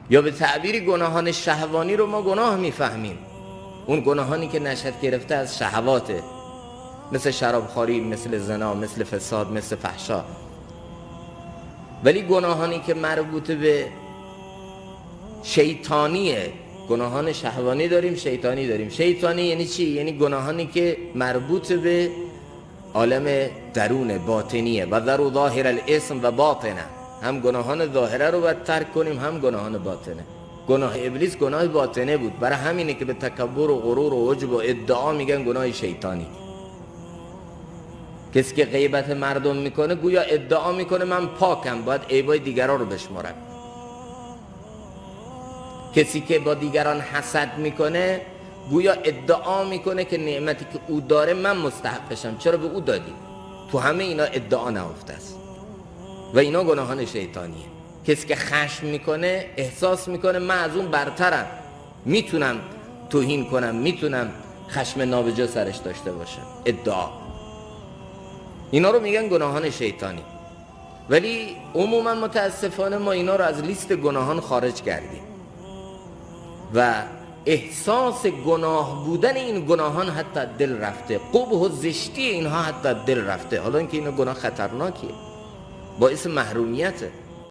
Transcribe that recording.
یا به تعبیری گناهان شهوانی رو ما گناه میفهمیم، اون گناهانی که نشأت گرفته از شهواته، مثل شرابخواری، مثل زنا، مثل فساد، مثل فحشا. ولی گناهانی که مربوط به شیطانیه، گناهان شهوانی داریم، شیطانی داریم. شیطانی یعنی چی؟ یعنی گناهانی که مربوط به عالم درون باطنیه. و ذروا ظاهر الاسم و باطنه، هم گناهان ظاهره رو باید ترک کنیم، هم گناهان باطنه. گناه ابلیس گناه باطنه بود، برای همینه که به تکبر و غرور و عجب و ادعا میگن گناه شیطانی. کسی که غیبت مردم میکنه گویا ادعا میکنه من پاکم، باید عیبای دیگران رو بشمارم. کسی که با دیگران حسد میکنه گویا ادعا میکنه که نعمتی که او داره من مستحقشم، چرا به او دادی؟ تو همه اینا ادعا نهفته است و اینا گناهان شیطانیه. کسی که خشم میکنه احساس میکنه من از اون برترم، میتونم توهین کنم، میتونم خشم نابجا سرش داشته باشم، ادعا. اینا رو میگن گناهان شیطانی. ولی عموما متاسفانه ما اینا رو از لیست گناهان خارج کردیم و احساس گناه بودن این گناهان حتی دل رفته، قبح و زشتی اینها حتی دل رفته، حالا اینکه اینا گناه خطرناکیه، باعث محرومیته.